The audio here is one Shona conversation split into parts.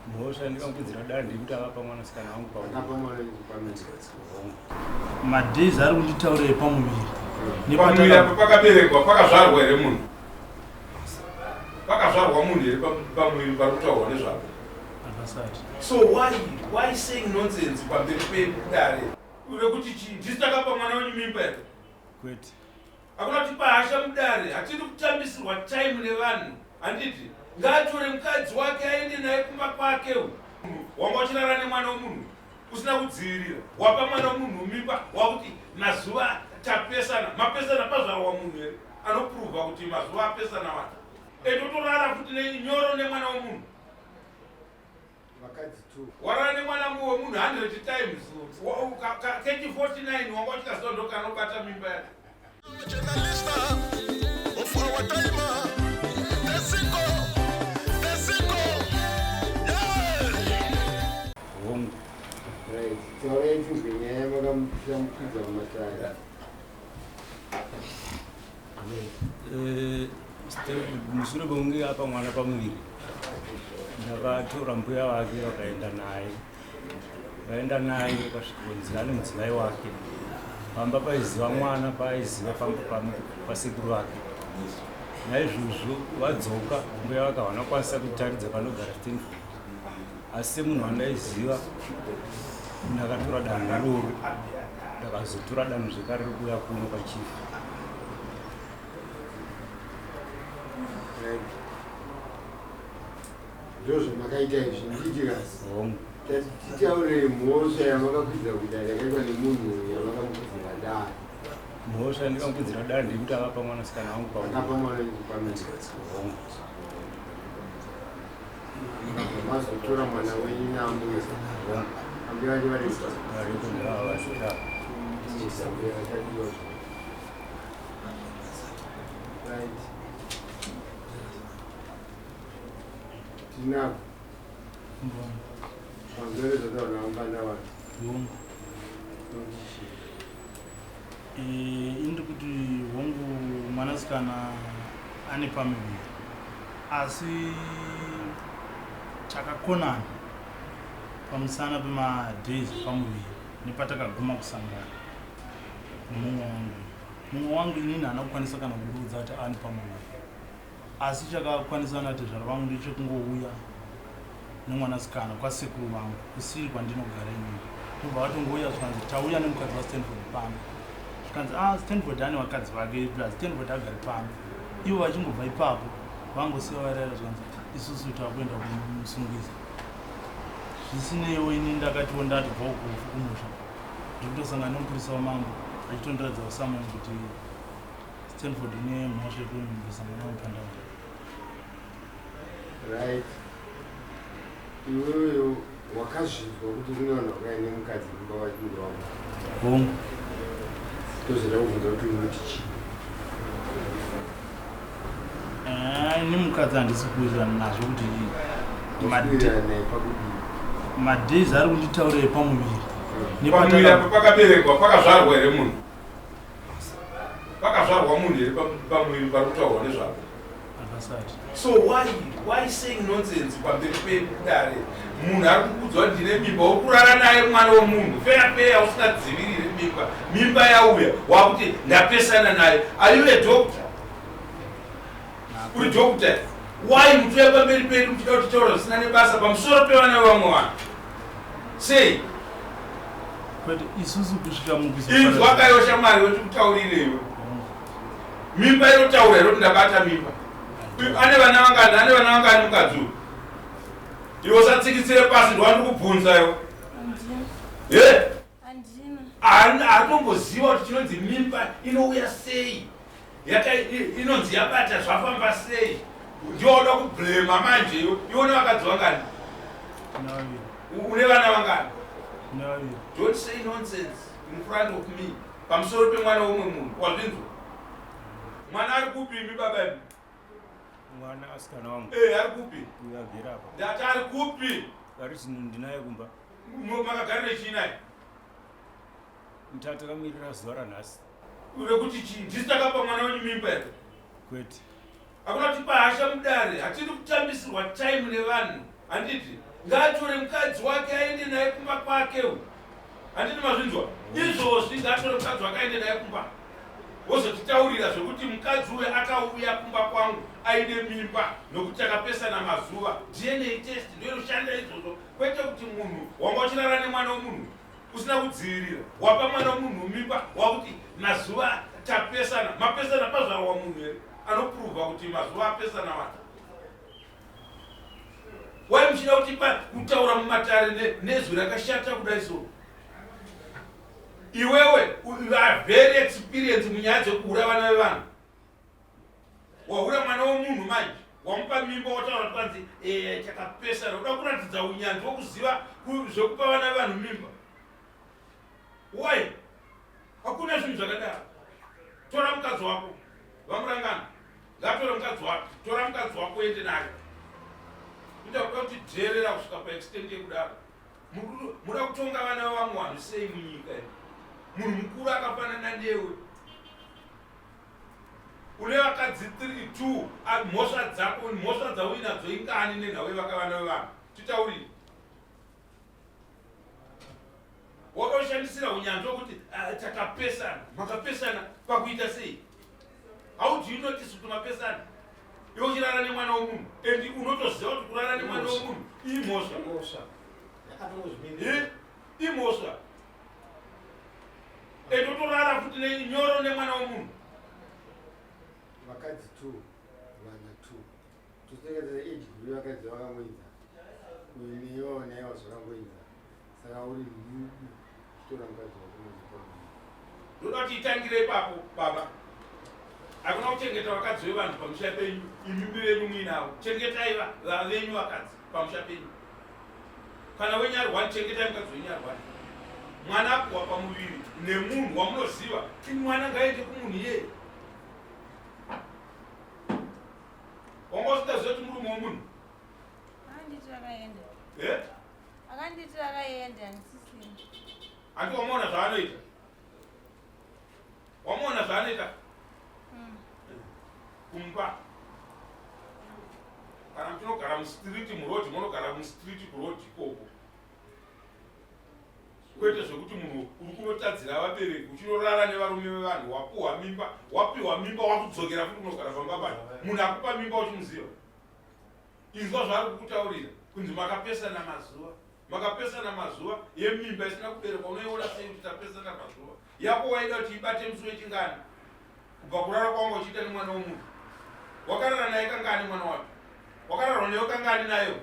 Mhosva ndikambudzira dandi kuti avapa mwanasikana wangu madhezi ari kunditaurei pamuviri. Pamuviri apo pakaberekwa pakazvarwa here munhu? Pakazvarwa munhu here pamuviri pari kutaurwa nezvapo? Akasati. So why saying nonsense pamberi pedare? Ure kuti chii? Ndisi takapa mwana wenyu mimba here? Kwete. Hakuna kuti pahasha mudare, hatiri kutambisirwa time nevanhu. Handiti? Ngaatore mukadzi wake aende naye kumba kwake. Wanga uchirara nemwana wemunhu usina kudzivirira. Wapa mwana wemunhu mimba wakuti mazuva tapesana. Mapesana pazvarwa munhu here anopruvha kuti mazuva apesana wata. Totorara futi nyoro nemwana wemunhu. Warara nemwana wemunhu 100 times. Kechi 49 wanga uchikazondoka anobata mimba yake. Mushure mekunge apa mwana pamuviri ndakatora mbuya wake vakaenda naye kasvikonzira nemudzimai wake pamba paiziva mwana paiziva pasekuru vake. Naizvozvo vadzoka mbuya vakawana kwanisa kutaridza panogara Stanford, asi semunhu wandaiziva ndakatora danho iroro ndakazotora danho zvekare rokuuya kuno kwachifu. Ndozvo makaita izvi ndichirasi titaure mhosva yamakakwidza kuita yakaitwa nemunhu yamakamukwidza dai. Mhosva ndikambudzira dandi kuti avapa mwanasikana wangu mazotora mwana wenyu nambuya ambuya vacho variko tinako vanzore zvotaura vambanda vanhu indi kuti hongu mwanasikana ane pamuviri asi chakakonana pamusana pemadhezi pamuviri nepatakaguma kusangana mumwe wangu inini haana kukwanisa kana kuruudza kuti ane pamuviri, asi chakakwanisa nati zvaro vangu ndechekungouya nemwanasikana kwasekuru vangu kusiri kwandinogara inini. Tobva vatongouya zvikanzi tauya nemukadzi waStanford pano, zvikanzi Stanford ane vakadzi vake Stanford agari pano. Ivo vachingobva ipapo vangosiya varayira zvikanzi isusu takuenda kumusungisa. Zvisineiwo ini ndakatiwo ndatobva ukufu kumusha ndikutosangana nomupurisa wamambo achitondiradza usamoni kuti Stanford ine mhosva yekumbisangana nomupandauta. Right. Iwewe wakazvizwa kuti kune vanhu vakaine mukadzi mumba vachinge wavo hongu tozoda kubvunza kuti unoti chii? Ni mukadzi handisi kuwirirana nazvo kuti kuwirirana naye pakudii madhezi ari kunditaurei pamuviri. Pamuviri apo pakaberekwa pakazvarwa here munhu? Pakazvarwa munhu here pamuviri pari kutaurwa nezvapo? Akasati. So why saying nonsense pamberi pedare? Munhu ari kukudzwa kuti ndine mimba, wokurara naye mwana wemunhu peya usingadziviriri mimba yauya wakuti ndapesana naye. Are you a doctor? Uri doctor? Why mutuya pamberi pedu muchida kutaura zvisina nebasa pamusoro pevana vevamwe vanhu? Sei? Kwete isusu kusvika inzwi wakayosha mari woti kutaurirewo. Mimba inotaura here kuti ndabata mimba. Ane vana vangani mukadzi uyu? Iwe usatsikitsire pasi ndwandiri kubvunza iwe. Hatomboziva kuti chinonzi mimba inouya sei, inonzi yabata zvafamba sei. Ndioda kublema manje iwe nevakadzi vangani? Une vana vangani? Don't say nonsense in front of me. Pamusoro pemwana womwe munhu wazvinzwa? Mwana ari kupi imi baba imi? Mwana asikana wangu. Ari kupi? Uyagera apa. Ndati ari kupi? Ari ndinaye kumba. Makagarire chii naye? Takamirira zuva ranhasi. Ure kuti chii? Ndisi takapa mwana wenyu mimba here? Kwete. Hakuna kuti pahasha mudare, hatiri kutambisirwa time nevanhu. handiti ngaatore mukadzi wake aende naye kumba kwake. Handiti mazvinzwa izvozvi, ngaatore mukadzi wake aende naye kumba, wozotitaurira zvekuti mukadzi uyu akauya kumba kwangu aine mimba nokuti akapesana mazuva. DNA test ndio inoshanda izvozvo, kwete kuti munhu wanga uchirara nemwana womunhu usina kudzivirira, wapa mwana womunhu mimba wakuti mazuva tapesana. Mapesana pazvarwa munhu here anopruvha kuti mazuva apesana wata. Wai muchida kutaura mumatare nezwi rakashata kudai so? Iwewe are very experienced munyaya dzekuhura vana vevanhu. Wahura mwana womunhu manje, wamupa mimba, wataura kwanzi takapesana. Uda kuratidza unyanzvi wokuziva zvekupa vana vevanhu mimba. Why? Hakuna zvinhu zvakadaro. Tora mukadzi wako, vamurangana, ngatora mukadzi wako, tora mukadzi wako ende naye. Ida kuda kuti dherera kusvika paextend yekudaro. Muda kutonga vana vevamwe vanhu sei munyika iyi? Munhu mukuru akafanana newe, une vakadzi 3-2, mhosva dzako, mhosva dzauinadzo ingani nenhau yevakavana vevanhu? Titaurire. Wakashandisira unyanzvi wokuti takapesana. Makapesana pakuita sei? How do you notice kuti mapesana? Iwe uchirara nemwana womunhu, endi unotoziva kuti kurara nemwana womunhu imhosva. Imhosva. Endi utorara futi nyoro nemwana womunhu. Vakadzi 2, vana 2. Tusengedzera age guru vakadzi vakamboinza. Uyu niyo naye wazvakamboinza. Saka uri nhubu kutora mukadzi wako muzvikoro. Ndoda kuti itangire ipapo baba. Hakuna kuchengeta vakadzi vevanhu pamusha penyu, imimi venyu muinavo. Chengetai venyu vakadzi pamusha penyu. Kana wenyarwani, chengetai mukadzi wenyarwani. Mwana akuwa pamuviri nemunhu wamunoziva. Ini mwana ngaende kumunhu iyeye. Wanga usikaziva kuti murume womunhu? Akanditi akaenda. Akanditi akaenda handisisini. Andi wamuona zvaanoita? Wamuona zvaanoita? Kumba. Kana muchinogara mustriti murodi, munogara mustriti kurodi ikoko. Kwete zvekuti munhu uri kunotadzira vabereki, uchinorara nevarume vevanhu, wapiwa mimba wakudzokera futi kunogara pamba pano. Munhu akupa mimba uchimuziva. Inzwa zvaari kukutaurira kunzi makapesana mazuva. Makapesana mazuva yemimba isina kuberekwa. Unoiona sei kuti tapesana mazuva? Yako waida kuti ibate musi wechingani? Kubva kurara kwanga uchiita nemwana womunhu. Wakarara naye kangani mwana wake? Wakararwa newe kangani nayo?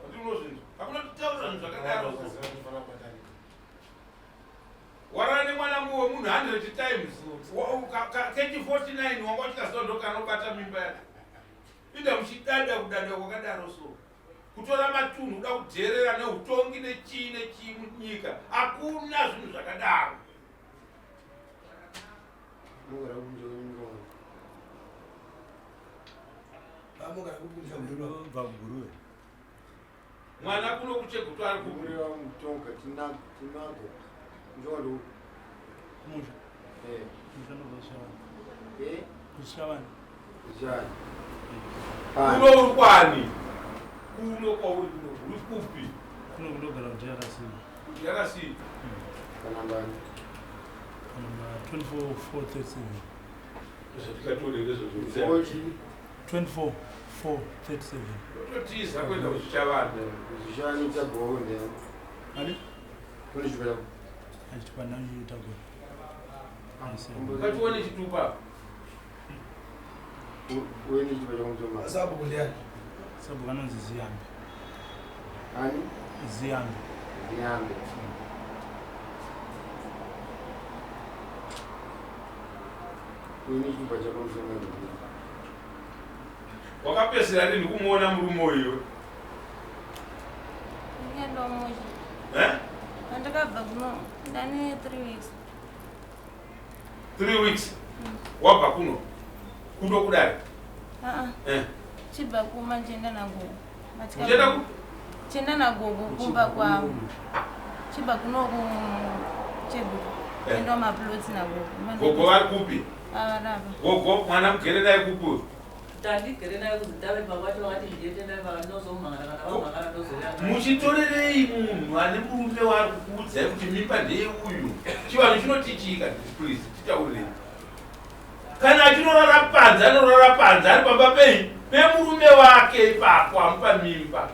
Kuti unozvinzwa. Hakuna kutaura zvinhu zvakadaro. Warara nemwana womunhu 100 times. Kechi 49 wanga uchikaziva ndokanobata mimba yake. Ida muchidada kudada kwakadaro so. Kutora matunhu uda kudherera neutongi nechii munyika. Hakuna zvinhu zvakadaro. Mwana kuno kuChegutu ari kuburewa mutonga tinago njolo Kumusha. Kumusha ndo kushavani. Kujani. Kuno urukwani. Kuno kwa uri kupi. Kuno kundogara kuJRC. JRC. Kanambani. 24,437. Zvatikatore zvo 24,437. totiza kwenda kuChavani. Kujani tabonde. Ali? Kuni chipela. Achipana yitago. Katione chitupa. Weni chipela kumtoma. Sabu kuliani. Sabu kanonzi Ziyambe. Ani? Ziyambe. Ziyambe. Weni chitupa chako kumtoma. Wakapesera ndini kumuona murume uyu. Ngendo moja. Ndakabva kuno ndane 3 weeks. 3 weeks. Wabva kuno. Kuno kudai. Chibva kuma chenda nagogo. Chenda ku? Chenda nagogo kumba kwa. Chibva kuno kuChegutu. Endo maplots nagogo. Gogo vari kupi? Avarava. Gogo mwana mugere naye kupi? muchitorerei munhu ane murume wari kukuudzai kuti mimba ndeyeuyu chivanhu chinotichika please titaurirei kana achinorara panze anorara panze ari pamba pemurume wake ipapo amupa mimba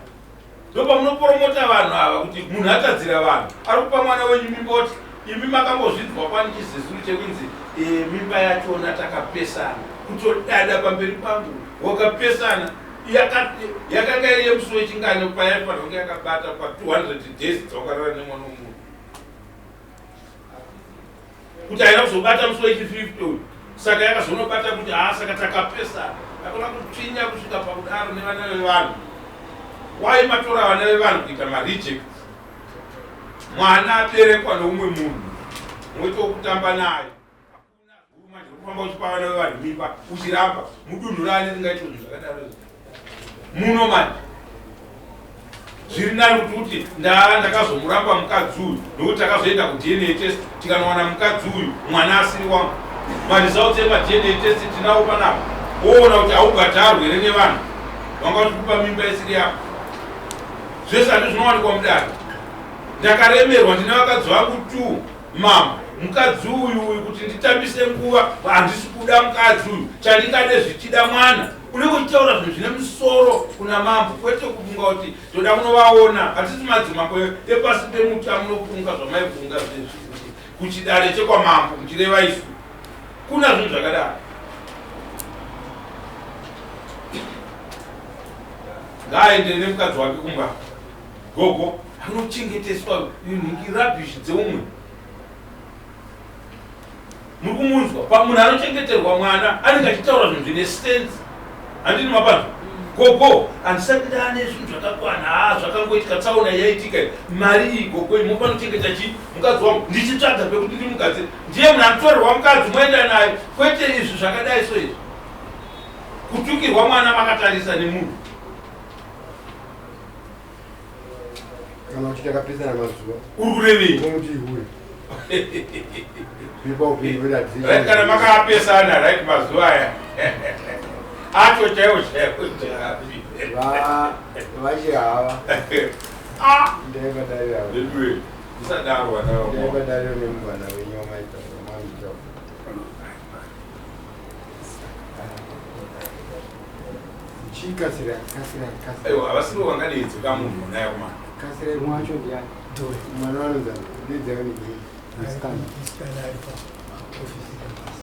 ndopamunoporomota vanhu ava kuti munhu atadzira vanhu ari kupa mwana wenyu mimba kuti imi makambozvidzwa panichisezuru chekunzi mimba yachona takapesana kutodada pamberi pangu wakapesana yakanga iri yemusi wechingano payaifanira kunge yakabata pa200 days dzawakarara nemwana womunhu kuti haina kuzobata musi wechi50 uyu saka yakazonobata kuti saka takapesana akona kutsvinya kusvika pakudaro nevana vevanhu wai matora vana vevanhu kuita mareject mwana aberekwa neumwe munhu moita wokutamba naye kufamba uchipa vana vevanhu mimba uchiramba mudunhu rani ringaita zvinhu zvakadaro muno manje zviri nani kuti ndakazomuramba mukadzi uyu nokuti takazoenda kuDNA test tikanowana mukadzi uyu mwana asiri wangu maresults emaDNA test tinawo panapa woona kuti haugatarwe here nevanhu vanga vachikupa mimba isiri yako zvese handi zvinowanikwa mudare ndakaremerwa ndine vakadzi vangu 2 mama mukadzi uyu kuti nditambise nguva handisi kuda mukadzi uyu chandingade zvichida mwana unenge uchitaura zvinhu zvine musoro kuna mambo kwete kufunga kuti toda kunovaona hatisi madzimambo epasi pemuti amunofunga zvamaifunga zvezvikuti kuchidare chekwamambo muchireva isu kuna zvinhu zvakadaro ngaaende nemukadzi wake kumba gogo anochengeteswa rabishi dzeumwe muri kumunzwa pamunhu anochengeterwa mwana anenge achitaura zvinhu zvine sense handini mapano gogo handisati ndane zvinhu zvakakwana zvakangoitika tsauna yaitika mari iyi gogo mopanochengeta chii mukadzi wangu ndichitsvaga pekuti ndimugadzire ndiye munhu anotorerwa mukadzi moenda naye kwete izvi zvakadai so izvi kutukirwa mwana makatarisa nemunhu kana kuti takapesana mazuva uri kurevei kuti iwe kana makapesana right mazuva aya acho chaiwo vachihava isadarwa ndaivadariro nemuvana wenyu wamaita mamita chikasira aiwa havasiro vangadeidzeka munhu naye kumana kasira mwacho ndiani mwana vanonza ndidzekani This kind of office.